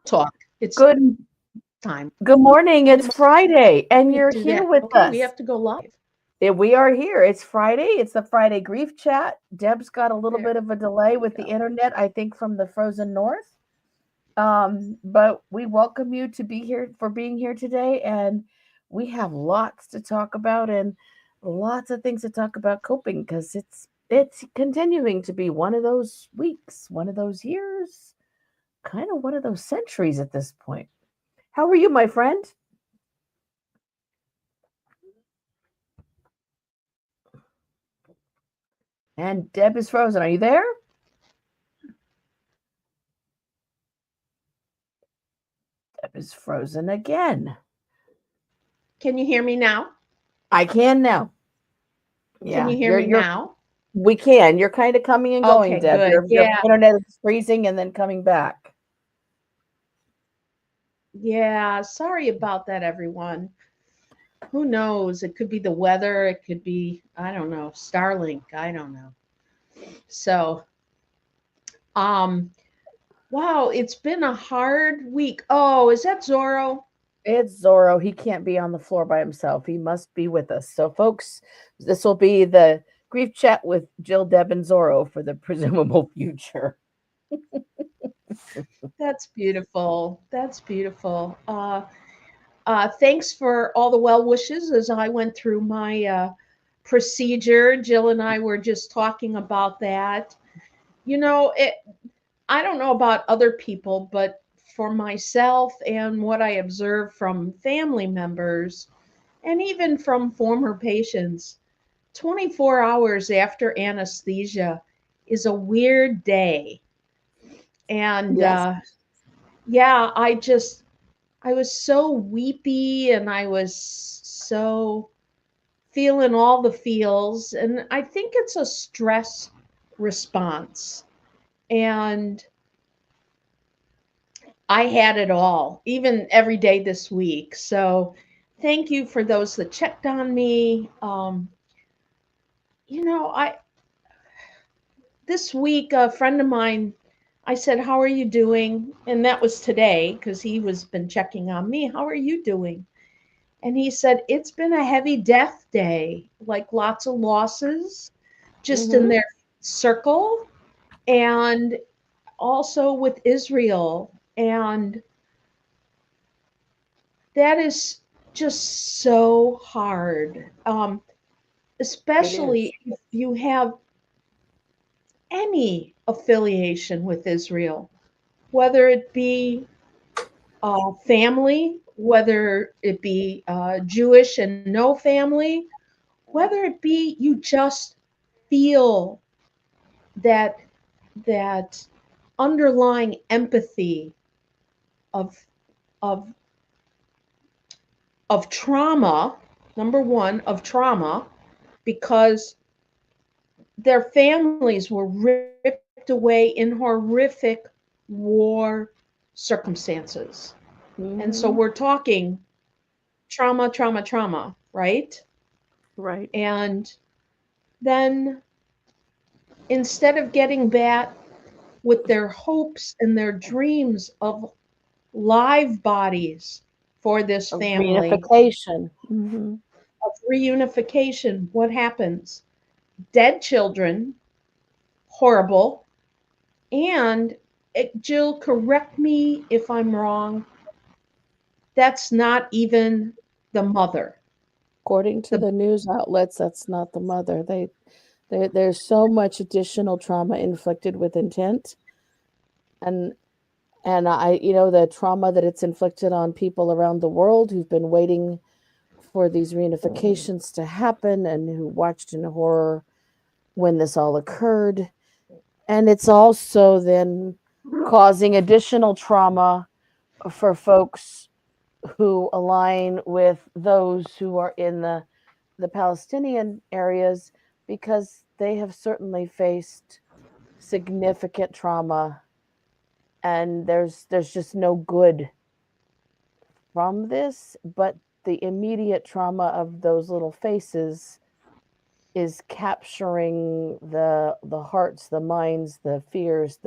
talk. It's Good time. good morning. Good It's Friday and morning. you're Do here that. with Okay, we us. have to go live. We are here. It's Friday. It's the Friday grief chat. Deb's got a little There bit of a delay we with the go. internet, I think from the frozen north. But we welcome you to be here for being here today, and we have lots to talk about and lots of things to talk about coping because it's continuing to be one of those weeks, one of those years, kind of one of those centuries at this point. How are you, my friend? And Deb is frozen. Are you there? Deb is frozen again. Can you hear me now? I can now. Can Yeah, you hear me you're now? we can. You're kind of coming and going, Okay, Deb. good. Your Yeah. internet is freezing and then coming back. Yeah. Sorry about that, everyone. Who knows? It could be the weather. It could be, I don't know, Starlink. I don't know. So, um, wow, it's been a hard week. Oh, is that Zorro? It's Zorro. He can't be on the floor by himself. He must be with us. So, folks, this will be the grief chat with Jill, Deb, and Zorro for the presumable future. That's beautiful. That's beautiful. Thanks for all the well wishes as I went through my procedure. Jill and I were just talking about that. You know, I don't know about other people, but for myself and what I observe from family members and even from former patients, 24 hours after anesthesia is a weird day. And Yes. yeah, I was so weepy and I was so feeling all the feels. And I think it's a stress response. And I had it all, even every day this week. So thank you for those that checked on me. You know, I this week a friend of mine, I said, "How are you doing?" And that was today because he was been checking on me. "How are you doing?" And he said, "It's been a heavy death day, like lots of losses just in Mm-hmm. their circle, and also with Israel. And that is just so hard, It is. especially if you have any affiliation with Israel, whether it be family, whether it be Jewish and no family, whether it be you just feel that that underlying empathy of of of trauma, number one, of trauma, because their families were ripped away in horrific war circumstances. And so we're Mm-hmm. talking trauma, trauma, trauma, right? Right. And then instead of getting back with their hopes and their dreams of live bodies for this Of family, reunification. Mm-hmm. of reunification, what happens? Dead children, horrible. And Jill, correct me if I'm wrong, that's not even the mother. According to The the news outlets, that's not the mother. There's so much additional trauma inflicted with intent, and the trauma that it's inflicted on people around the world who've been waiting for these reunifications to happen and who watched in horror when this all occurred. And it's also then causing additional trauma for folks who align with those who are in the Palestinian areas because they have certainly faced significant trauma, and there's just no good from this, but the immediate trauma of those little faces is capturing the hearts, the minds, the fears,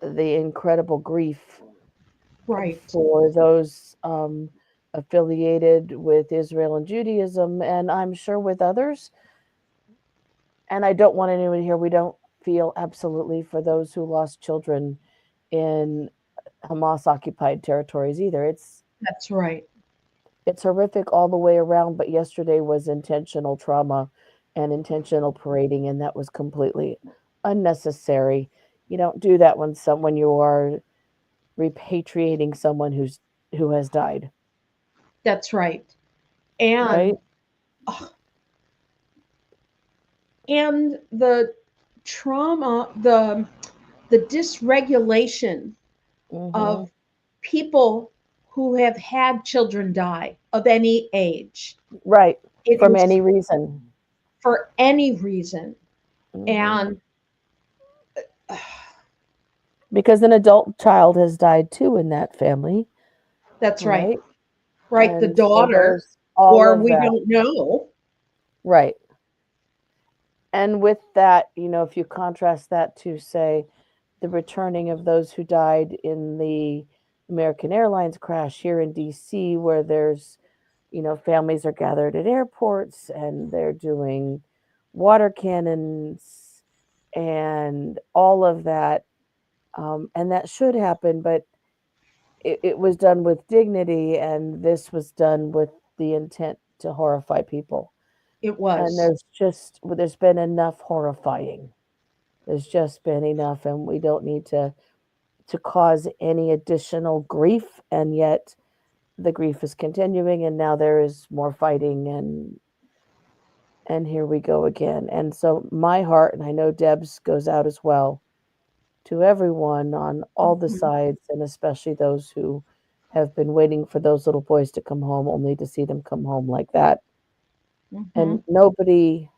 the incredible grief Right. for those affiliated with Israel and Judaism, and I'm sure with others. And I don't want anyone here, we don't feel absolutely for those who lost children in Hamas occupied territories either. That's right. It's horrific all the way around, but yesterday was intentional trauma and intentional parading, and that was completely unnecessary. You don't do that when you are repatriating someone who has died, That's right. right? And and the trauma, the dysregulation Hmm. of people who have had children die of any age. Right. It From is any reason. for any reason. Hmm. And Because an adult child has died too in that family, that's right. right? Right. The And so daughter, there's all or of we that. don't know. Right. And with that, if you contrast that to, say, the returning of those who died in the American Airlines crash here in DC, where there's, families are gathered at airports and they're doing water cannons and all of that. And that should happen, but it was done with dignity, and this was done with the intent to horrify people. It And was. there's been enough horrifying. There's just been enough, and we don't need to cause any additional grief, and yet the grief is continuing, and now there is more fighting, and here we go again. And so my heart, and I know Deb's, goes out as well to everyone on all the Mhm. sides, and especially those who have been waiting for those little boys to come home, only to see them come home like that. And Mhm.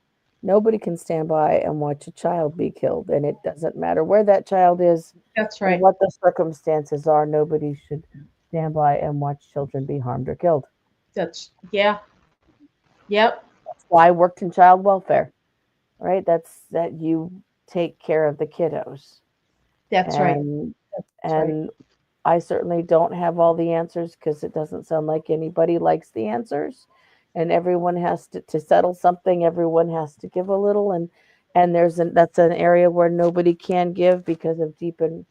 nobody can stand by and watch a child be killed, and it doesn't matter where that child is That's and right. what the circumstances are. Nobody should stand by and watch children be harmed or killed. That's yeah. Yep. That's why I worked in child welfare, right? That's that you take care of the kiddos. That's right. And That's right. and I certainly don't have all the answers, because it doesn't sound like anybody likes the answers. And everyone has to settle something, everyone has to give a little, and that's an area where nobody can give because of deep and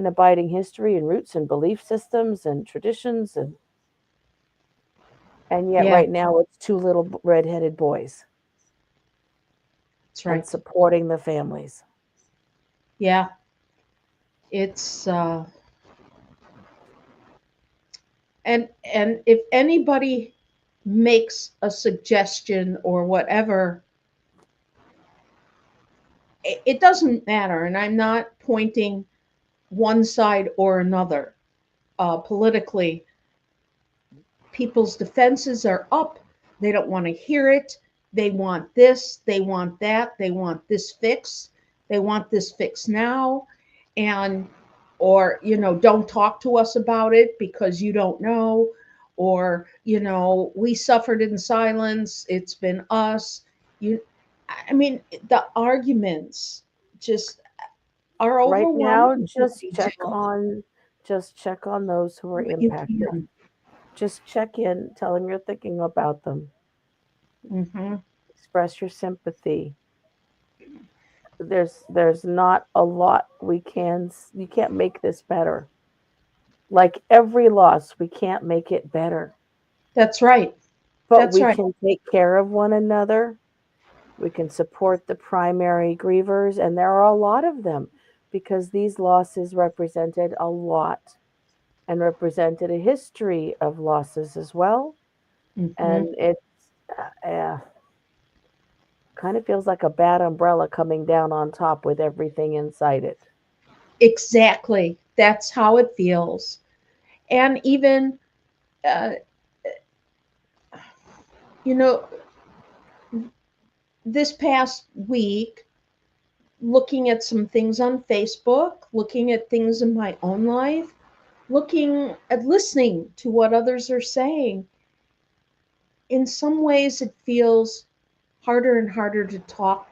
abiding history and roots and belief systems and traditions, and yet Yeah. right now it's two little red-headed boys That's and right. supporting the families. Yeah. It's and if anybody makes a suggestion or whatever, it doesn't matter. And I'm not pointing one side or another politically. People's defenses are up. They don't want to hear it. They want this. They want that. They want this fix. They want this fix now. And, or, don't talk to us about it because you don't know. Or, we suffered in silence. It's been us. You, I mean, the arguments just are Right overwhelming now, to me, Jill. just check on those who are But you impacted. can. Just check in, tell them you're thinking about them. Mm-hmm. Express your sympathy. There's not a lot you can't make this better. Like every loss, we can't make it better, That's right. but That's we right. can take care of one another. We can support the primary grievers, and there are a lot of them, because these losses represented a lot and represented a history of losses as well. Mm-hmm. And it's kind of feels like a bad umbrella coming down on top with everything inside it. Exactly. That's how it feels. And even, uh, you know, this past week, looking at some things on Facebook, looking at things in my own life, looking at listening to what others are saying, in some ways it feels harder and harder to talk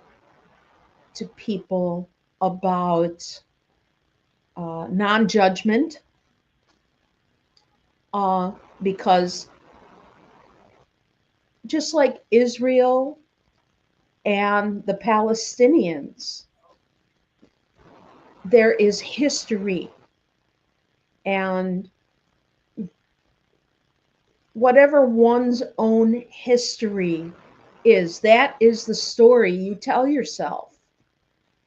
to people about non-judgment, because just like Israel and the Palestinians, there is history, and whatever one's own history is, that is the story you tell yourself.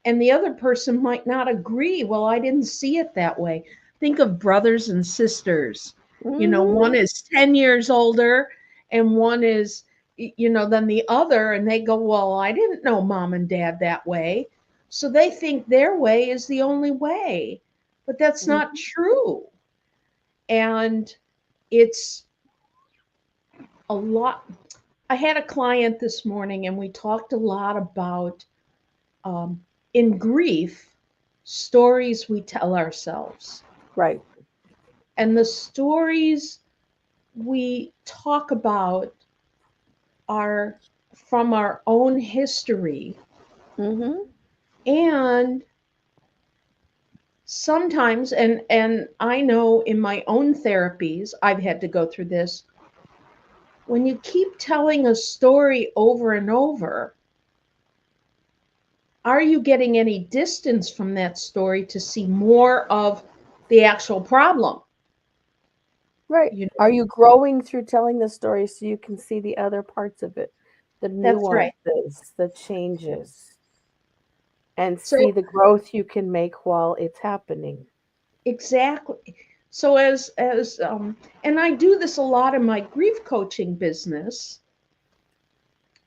And the other person might not agree. Well, I didn't see it that way. Think of brothers and sisters. One is 10 years older and one is, than the other. And they go, well, I didn't know mom and dad that way. So they think their way is the only way. But that's not true. And it's a lot. I had a client this morning and we talked a lot about, in grief, stories we tell ourselves. Right. And the stories we talk about are from our own history. And sometimes, and I know in my own therapies, I've had to go through this. When you keep telling a story over and over, are you getting any distance from that story to see more of the actual problem? Right. Are you growing through telling the story so you can see the other parts of it, the nuances, right. the changes, and see the growth you can make while it's happening? Exactly. So as and I do this a lot in my grief coaching business,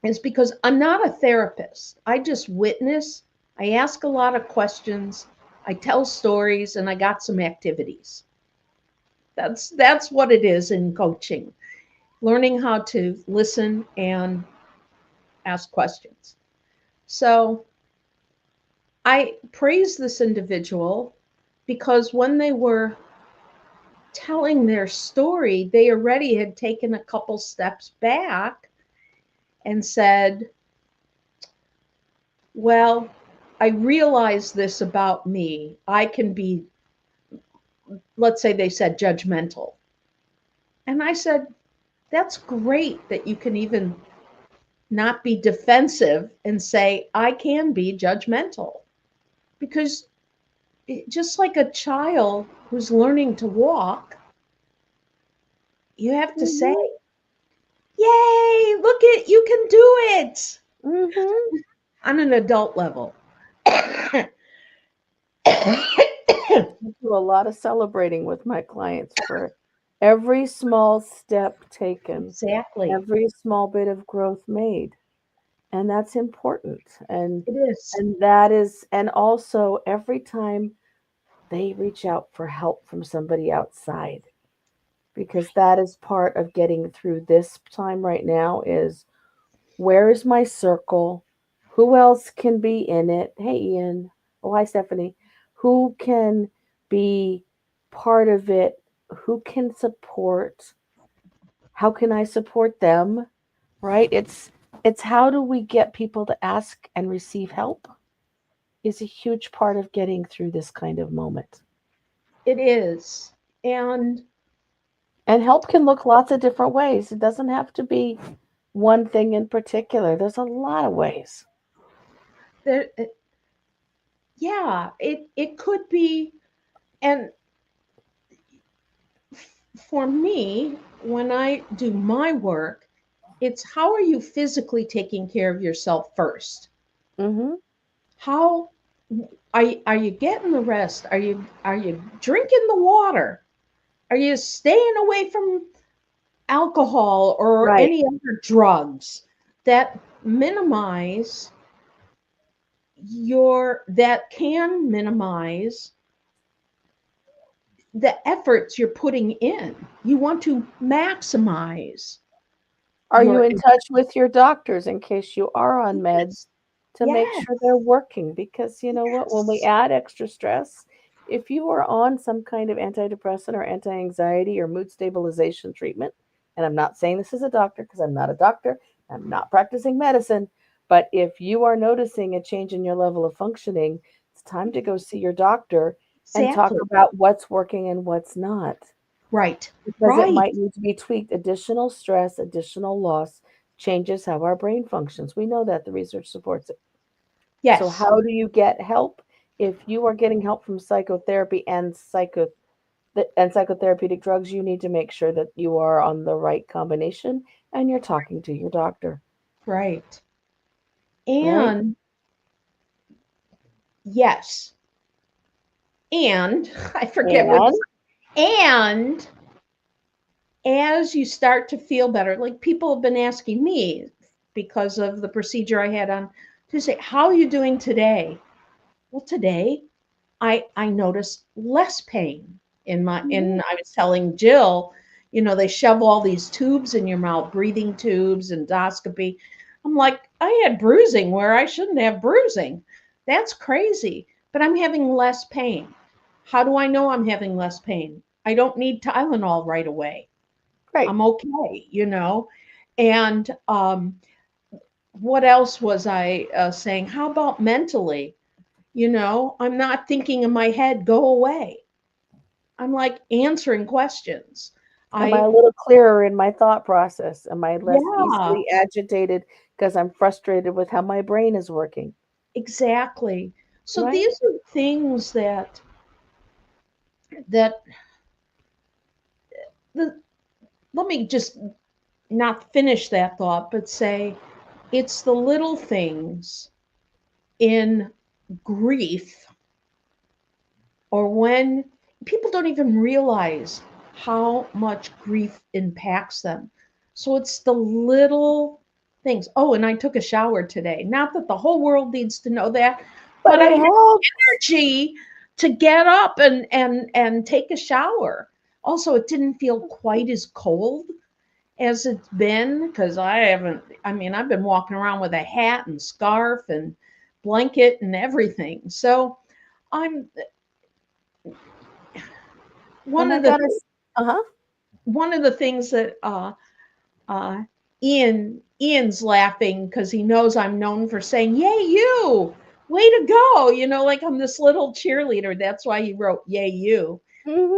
is because I'm not a therapist. I just witness, I ask a lot of questions, I tell stories, and I got some activities. That's what it is in coaching. Learning how to listen and ask questions. So I praise this individual because when they were telling their story, they already had taken a couple steps back and said, well, I realize this about me. I can be, let's say they said judgmental. And I said, that's great that you can even not be defensive and say, I can be judgmental. Because just like a child who's learning to walk, you have to say, yay, look at, you can do it. On an adult level. I do a lot of celebrating with my clients for every small step taken, Exactly. every small bit of growth made. And that's important. And it is. And that is, and also every time they reach out for help from somebody outside, because that is part of getting through this time right now is, where is my circle? Who else can be in it? Hey, Ian. Oh, hi, Stephanie. Who can be part of it? Who can support? How can I support them? Right? It's how do we get people to ask and receive help is a huge part of getting through this kind of moment. It is. And help can look lots of different ways. It doesn't have to be one thing in particular. There's a lot of ways. there, yeah, it could be. And for me, when I do my work, it's how are you physically taking care of yourself first? How are you getting the rest? Are you drinking the water? Are you staying away from alcohol or Right. any other drugs that minimize that can minimize the efforts you're putting in? You want to maximize. Are you in touch with your doctors in case you are on meds to make Yes. sure they're working? Because you know what, when we add extra stress, if you are on some kind of antidepressant or anti-anxiety or mood stabilization treatment, and I'm not saying this as a doctor because I'm not a doctor, I'm not practicing medicine, but if you are noticing a change in your level of functioning, it's time to go see your doctor and talk Exactly. about what's working and what's not, Right. because it Right. might need to be tweaked. Additional stress, additional loss changes how our brain functions. We know that the research supports it. So Yes. how do you get help? If you are getting help from psychotherapy and psychotherapeutic drugs, you need to make sure that you are on the right combination and you're talking to your doctor, Right. right? And yes. And I forget what And and as you start to feel better, like people have been asking me because of the procedure I had on Tuesday, how are you doing today? Well, today I noticed less pain in my mhm, in I was telling Jill, they shove all these tubes in your mouth, breathing tubes, endoscopy. I'm like, I had bruising where I shouldn't have bruising. That's crazy. But I'm having less pain. How do I know I'm having less pain? I don't need Tylenol right away. right. I'm okay. And what else was I saying? How about mentally? I'm not thinking in my head, go away. I'm like answering questions. Am I I, a little clearer in my thought process? Am I less yeah, easily agitated because I'm frustrated with how my brain is working? exactly. So Right? these are things that the, let me just not finish that thought, but say it's the little things in grief or when people don't even realize how much grief impacts them. So it's the little things. Oh, and I took a shower today. Not that the whole world needs to know that, But but I it had helps. energy to get up and take a shower. Also, it didn't feel quite as cold as it's been because I've been walking around with a hat and scarf and blanket and everything. So I'm one And I of the gotta, uh-huh. one of the things that uh, Ian's laughing because he knows I'm known for saying, "Yay, you! Way to go!" Like I'm this little cheerleader. That's why he wrote "Yay, you." Hmm.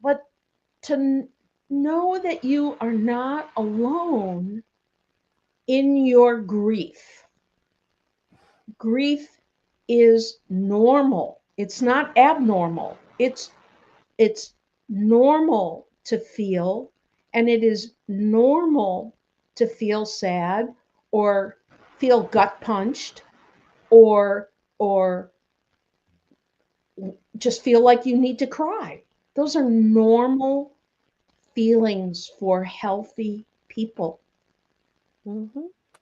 But to know that you are not alone in your grief. Grief is normal. It's not abnormal. It's normal to feel, and it is normal to feel sad or feel gut punched or or just feel like you need to cry. Those are normal feelings for healthy people, Hmm.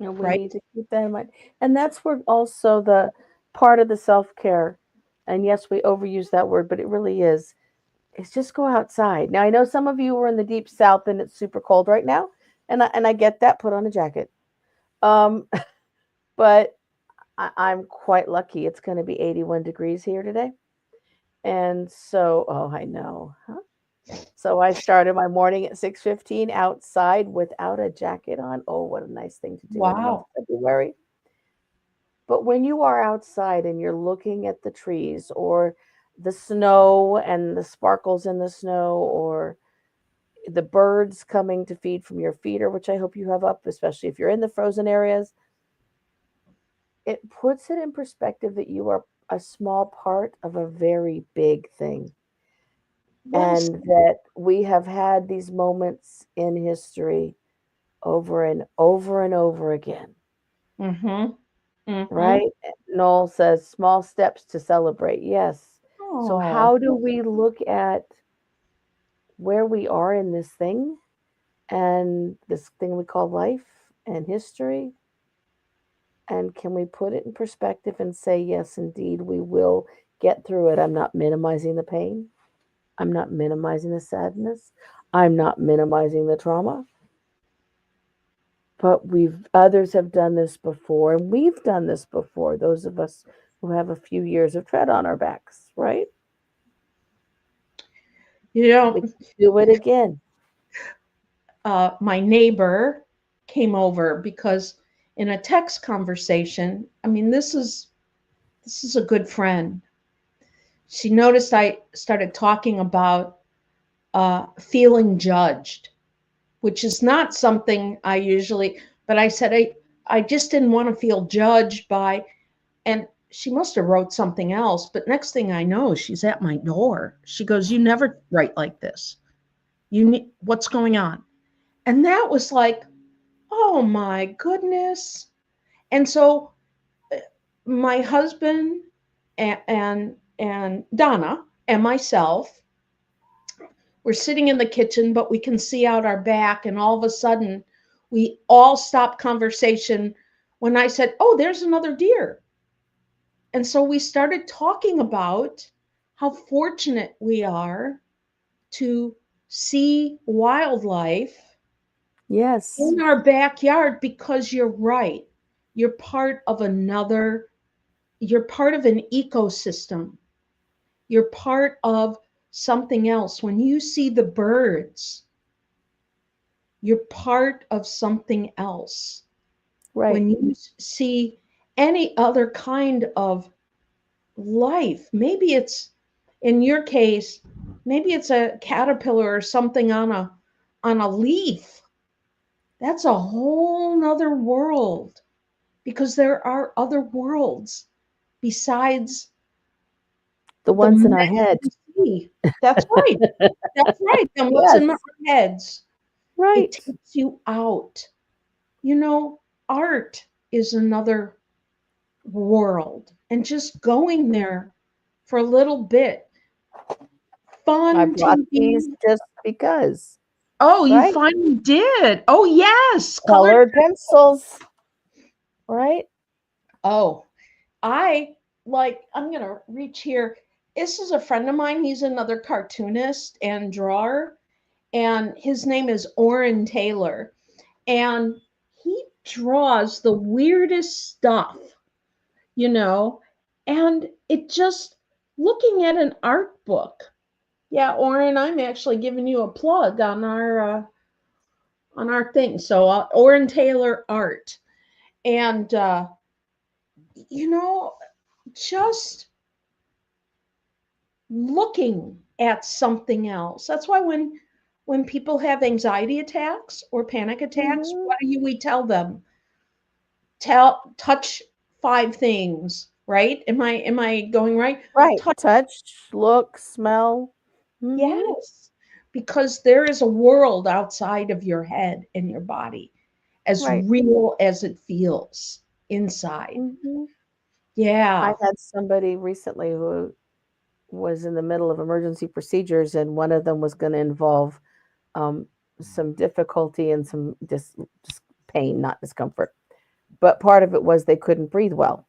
And we right? need to keep that in mind. And that's where also the part of the self-care, and yes, we overuse that word, but it really is just go outside. Now I know some of you are in the deep south and it's super cold right now, and I get that. Put on a jacket. Um, but I'm quite lucky. It's going to be 81 degrees here today. And so, oh, I know. Huh? So I started my morning at 6:15 outside without a jacket on. Oh, what a nice thing to do in the month Wow. of February. But when you are outside and you're looking at the trees or the snow and the sparkles in the snow or the birds coming to feed from your feeder, which I hope you have up, especially if you're in the frozen areas, it puts it in perspective that you are a small part of a very big thing. Well And that we have had these moments in history over and over and over again, mm-hmm. Mm-hmm. right? Noel says small steps to celebrate. Yes. So, Oh. how do we look at where we are in this thing and this thing we call life and history? And can we put it in perspective and say, yes, indeed, we will get through it? I'm not minimizing the pain. I'm not minimizing the sadness. I'm not minimizing the trauma. But others have done this before, and we've done this before. Those of us who have a few years of tread on our backs, right? You know, We can do it again. my neighbor came over because in a text conversation, this is a good friend. she noticed I started talking about feeling judged, which is not something I usually, but I said I just didn't want to feel judged by, and she must have wrote something else. But next thing I know, she's at my door. She goes, "You never write like this. You need, what's going on?" And that was like, oh my goodness. And so my husband and Donna and myself, we're sitting in the kitchen, but we can see out our back, and all of a sudden we all stopped conversation when I said, "Oh, there's another deer." And so we started talking about how fortunate we are to see wildlife Yes. in our backyard, because you're right. You're part of another, you're part of an ecosystem. You're part of something else. When you see the birds, you're part of something else. Right. When you see any other kind of life, maybe it's, in your case, maybe it's a caterpillar or something on a leaf. That's a whole nother world, because there are other worlds besides The the ones in our mess head. we see. That's right. That's right. And what's Yes. in our heads, it Right. takes you out. You know, art is another world. And just going there for a little bit, I fun brought these TV. just because, Oh, you right? finally did. Oh, yes. Colored. Colored pencils, right? Oh, I like, I'm going to reach here. This is a friend of mine. He's another cartoonist and drawer, and his name is Oren Taylor. And he draws the weirdest stuff, you know, and it just, looking at an art book. Yeah, Oren, I'm actually giving you a plug on our thing. So Oren Taylor Art, and you know, just looking at something else. That's why when people have anxiety attacks or panic attacks, Mhm. what do we tell them? Touch 5 things, right? Am I going right? Right. Touch, Touch, look, smell. Mhm. yes. Because there is a world outside of your head and your body, as Right. real as it feels inside. Mhm. I Yeah. had somebody recently who was in the middle of emergency procedures, and one of them was going to involve um, some difficulty and some just pain, not discomfort. But part of it was they couldn't breathe well.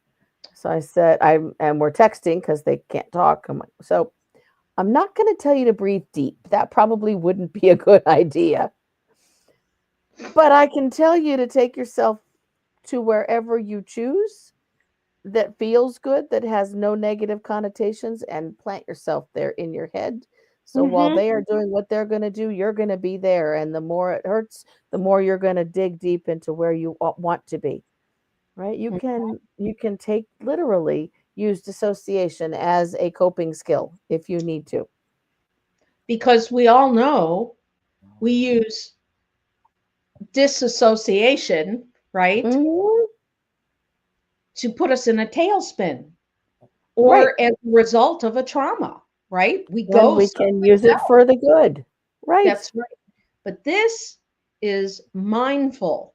So I said, and we're texting because they can't talk. I'm like, so I'm not going to tell you to breathe deep. That probably wouldn't be a good idea. But I can tell you to take yourself to wherever you choose that feels good, that has no negative connotations, and plant yourself there in your head. So while Mm-hmm. they are doing what they're going to do, you're going to be there. And the more it hurts, the more you're going to dig deep into where you want to be. Right? You can take literally use dissociation as a coping skill if you need to. Because we all know we use disassociation, right, Mhm. to put us in a tailspin, Right. or as a result of a trauma, right? We And go we can someplace use it else. for the good. Right. That's right. But this is mindful,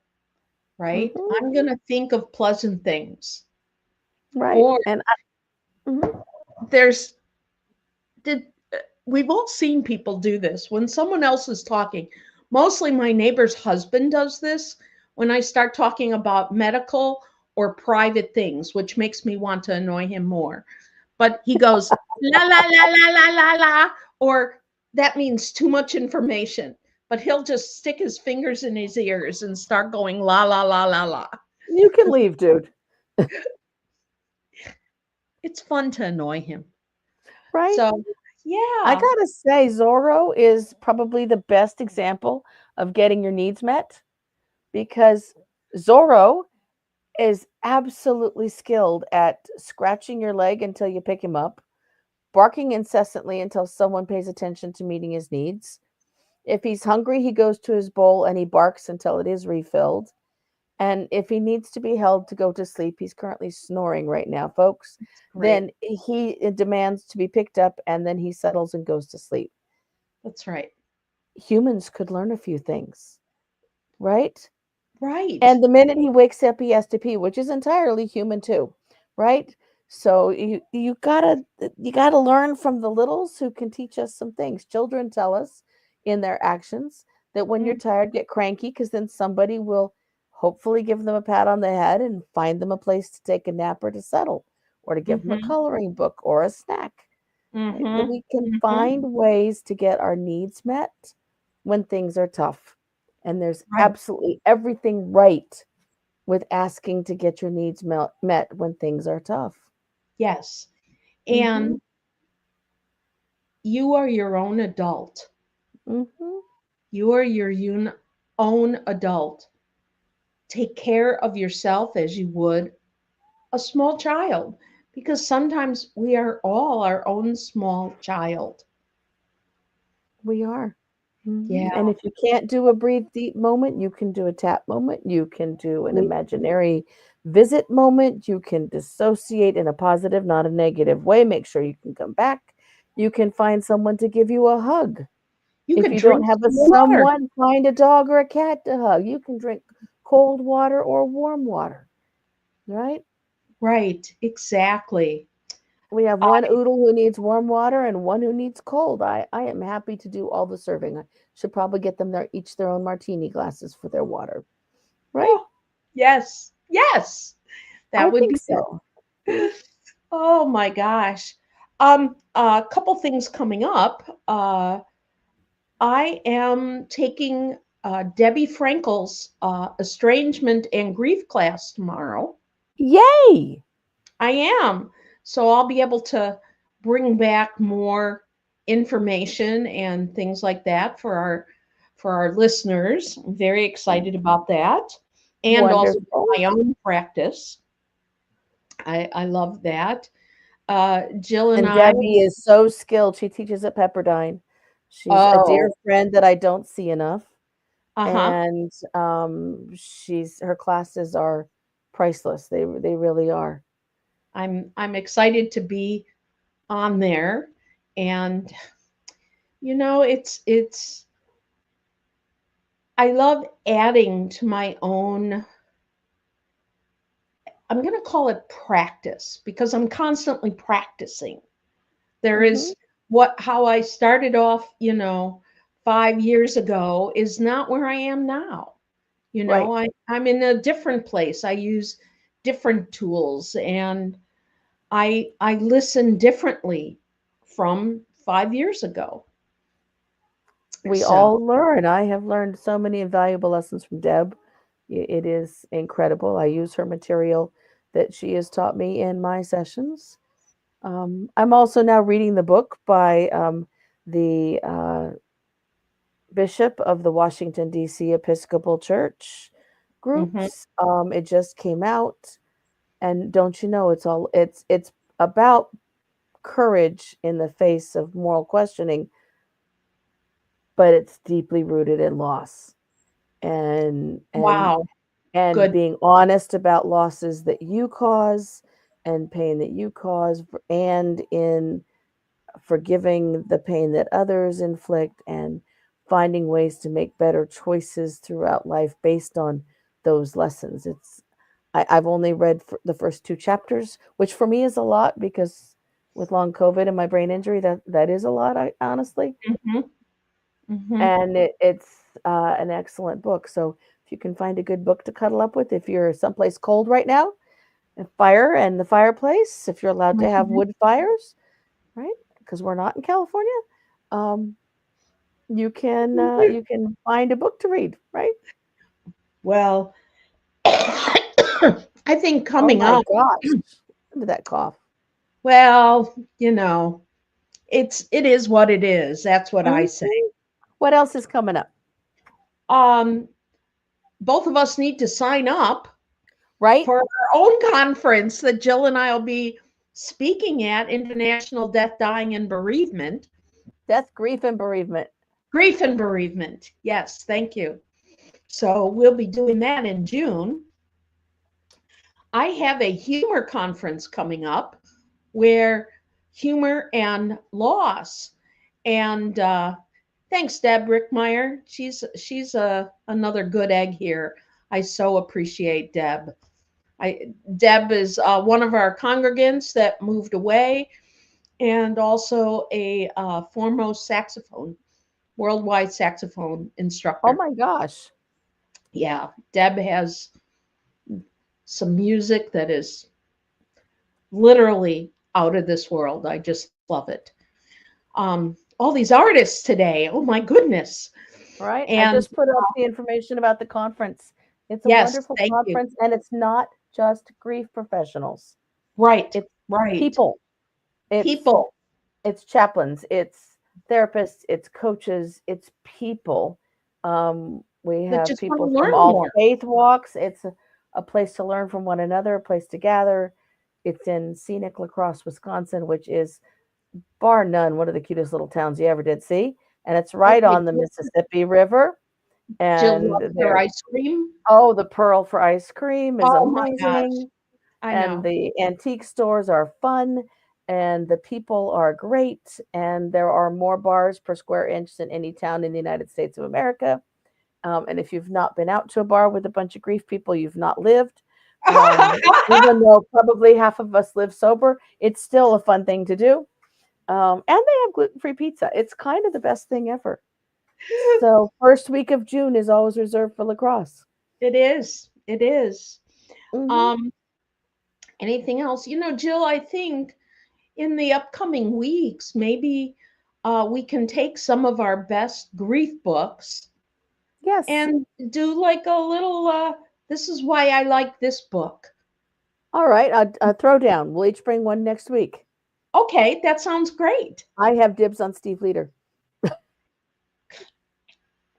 right? Mhm. I'm going to think of pleasant things. Right. Or And mhm. there's, did, we've all seen people do this when someone else is talking. Mostly my neighbor's husband does this when I start talking about medical or private things, which makes me want to annoy him more. But he goes, la, la, la, la, la, la, la, or that means too much information. But he'll just stick his fingers in his ears and start going, la, la, la, la, la. You can leave, dude. It's fun to annoy him. Right? So, I yeah. gotta say, Zorro is probably the best example of getting your needs met because Zorro is absolutely skilled at scratching your leg until you pick him up, barking incessantly until someone pays attention to meeting his needs. If he's hungry, he goes to his bowl and he barks until it is refilled. And if he needs to be held to go to sleep, he's currently snoring right now, folks. Great. Then he demands to be picked up and then he settles and goes to sleep. That's right. Humans could learn a few things, right? Right. And the minute he wakes up, he has to pee, which is entirely human too, right? So you gotta learn from the littles who can teach us some things. Children tell us in their actions that when you're Mm, tired, get cranky, because then somebody will hopefully give them a pat on the head and find them a place to take a nap or to settle, or to give them a mhm, coloring book or a snack. Right? That mhm, we can mhm. find ways to get our needs met when things are tough. And there's Right. absolutely everything right with asking to get your needs met when things are tough. Yes. Mhm. And you are your own adult. Mhm. You are your own adult. Take care of yourself as you would a small child, because sometimes we are all our own small child. We are. Yeah. And if you can't do a breathe deep moment, you can do a tap moment. You can do an we- imaginary visit moment. You can dissociate in a positive, not a negative way. Make sure you can come back. You can find someone to give you a hug. You If could you don't drink have a some water. someone, find a dog or a cat to hug. You can drink cold water or warm water, right? Right. Exactly. We have Uh, one oodle who needs warm water and one who needs cold. I am happy to do all the serving. I should probably get them each their own martini glasses for their water, right? oh, yes. Yes. That I would think be so. it. Oh my gosh. A couple things coming up. I am taking Debbie Frankel's estrangement and grief class tomorrow. Yay! I am. So I'll be able to bring back more information and things like that for our listeners. I'm very excited about that. And also Wonderful. my own practice. I love that. Jill and And I, Debbie is so skilled. She teaches at Pepperdine. She's a dear oh, friend that I don't see enough. uh-huh. And she's her classes are priceless. They really are. I'm excited to be on there. And you know, it's I love adding to my own, I'm going to call it practice, because I'm constantly practicing. There Hmm. is what how I started off, 5 years ago is not where I am now. Right. I'm in a different place. I use different tools, and I listen differently from 5 years ago. We So, all learn. I have learned so many invaluable lessons from Deb. It is incredible. I use her material that she has taught me in my sessions. I'm also now reading the book by the Bishop of the Washington, D.C. Episcopal Church mhm. groups. It just came out, and don't you know, it's about courage in the face of moral questioning, but it's deeply rooted in loss and and Wow, and good. being honest about losses that you cause and pain that you cause, and in forgiving the pain that others inflict, and finding ways to make better choices throughout life based on those lessons. I've only read the first two chapters, which for me is a lot because with long COVID and my brain injury, that is a lot, honestly. Mhm, mhm. And it's an excellent book. So if you can find a good book to cuddle up with, if you're someplace cold right now, a fire and the fireplace, if you're allowed to have Mhm. wood fires, right? Because we're not in California, um, you can find a book to read, right? Well, I think Oh coming my up, gosh! Look at that cough. well, it is what it is. That's what I say. Mhm. What else is coming up? Um, Both of us need to sign up Right? for our own conference that Jill and I will be speaking at International Death, Dying, and Bereavement. Death, grief, and bereavement. Grief and bereavement. Yes, thank you. So we'll be doing that in June. I have a humor conference coming up where humor and loss. And thanks, Deb Rickmeyer. She's another good egg here. I so appreciate Deb. Deb is one of our congregants that moved away, and also a foremost worldwide saxophone instructor. Oh my gosh. Yeah, Deb has some music that is literally out of this world. I just love it. All these artists today. Oh my goodness. Right. And I just put up the information about the conference. It's a yes, wonderful thank you. conference, and it's not just grief professionals. Right. It's right. people. People. It's chaplains. It's therapists. It's coaches. It's people. We have just people wanna learn from all more. faith walks. It's a place to learn from one another, a place to gather. It's in scenic La Crosse, Wisconsin, which is bar none one of the cutest little towns you ever did see. And it's right Okay, on the Jill- Mississippi River. Jill And loves their ice cream. oh, the Pearl for ice cream is Oh my gosh. amazing. I know. And the antique stores are fun, and the people are great. And there are more bars per square inch than any town in the United States of America. And if you've not been out to a bar with a bunch of grief people, you've not lived. Even though probably half of us live sober, it's still a fun thing to do. And they have gluten-free pizza. It's kind of the best thing ever. So first week of June is always reserved for La Crosse. It is. It is. Mhm. Anything else? Jill, I think in the upcoming weeks, maybe we can take some of our best grief books Yes. and do like a little, this is why I like this book. All right. Throw down. We'll each bring one next week. Okay, that sounds great. I have dibs on Steve Leader.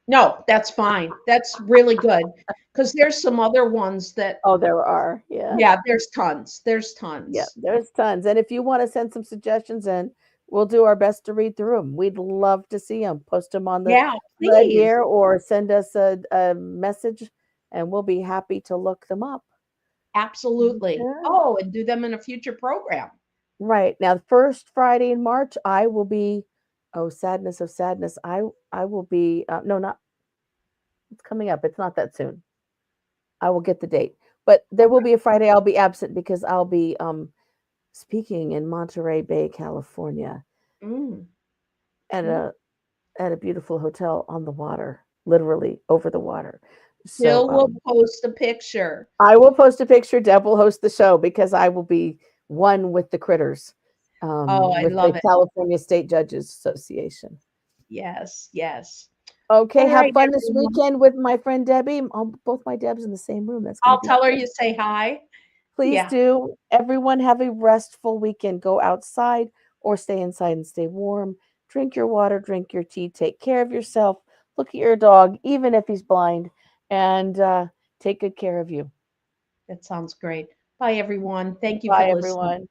No, that's fine. That's really good because there's some other ones that. Oh, there are. Yeah. Yeah, there's tons. There's tons. Yeah, there's tons. And if you want to send some suggestions in, we'll do our best to read through them. We'd love to see them. Post them on the thread please. here or send us a message, and we'll be happy to look them up. Absolutely. Yeah. Oh, and do them in a future program. Right. Now, the first Friday in March, I will be, sadness of sadness. I will be, no, not, it's coming up. It's not that soon. I will get the date. But there will be a Friday I'll be absent because I'll be speaking in Monterey Bay, California, at a beautiful hotel on the water, literally over the water. Jill will post a picture. I will post a picture. Deb will host the show because I will be one with the critters. I love the it. California State Judges Association. Yes, yes. Okay, All have right, fun this everyone. weekend with my friend Debbie. Both my Debs in the same room. I'll tell her you say hi. Please do. Everyone have a restful weekend. Go outside or stay inside and stay warm. Drink your water, drink your tea, take care of yourself. Look at your dog, even if he's blind, and take good care of you. That sounds great. Bye, everyone. Thank you Bye, for listening. everyone.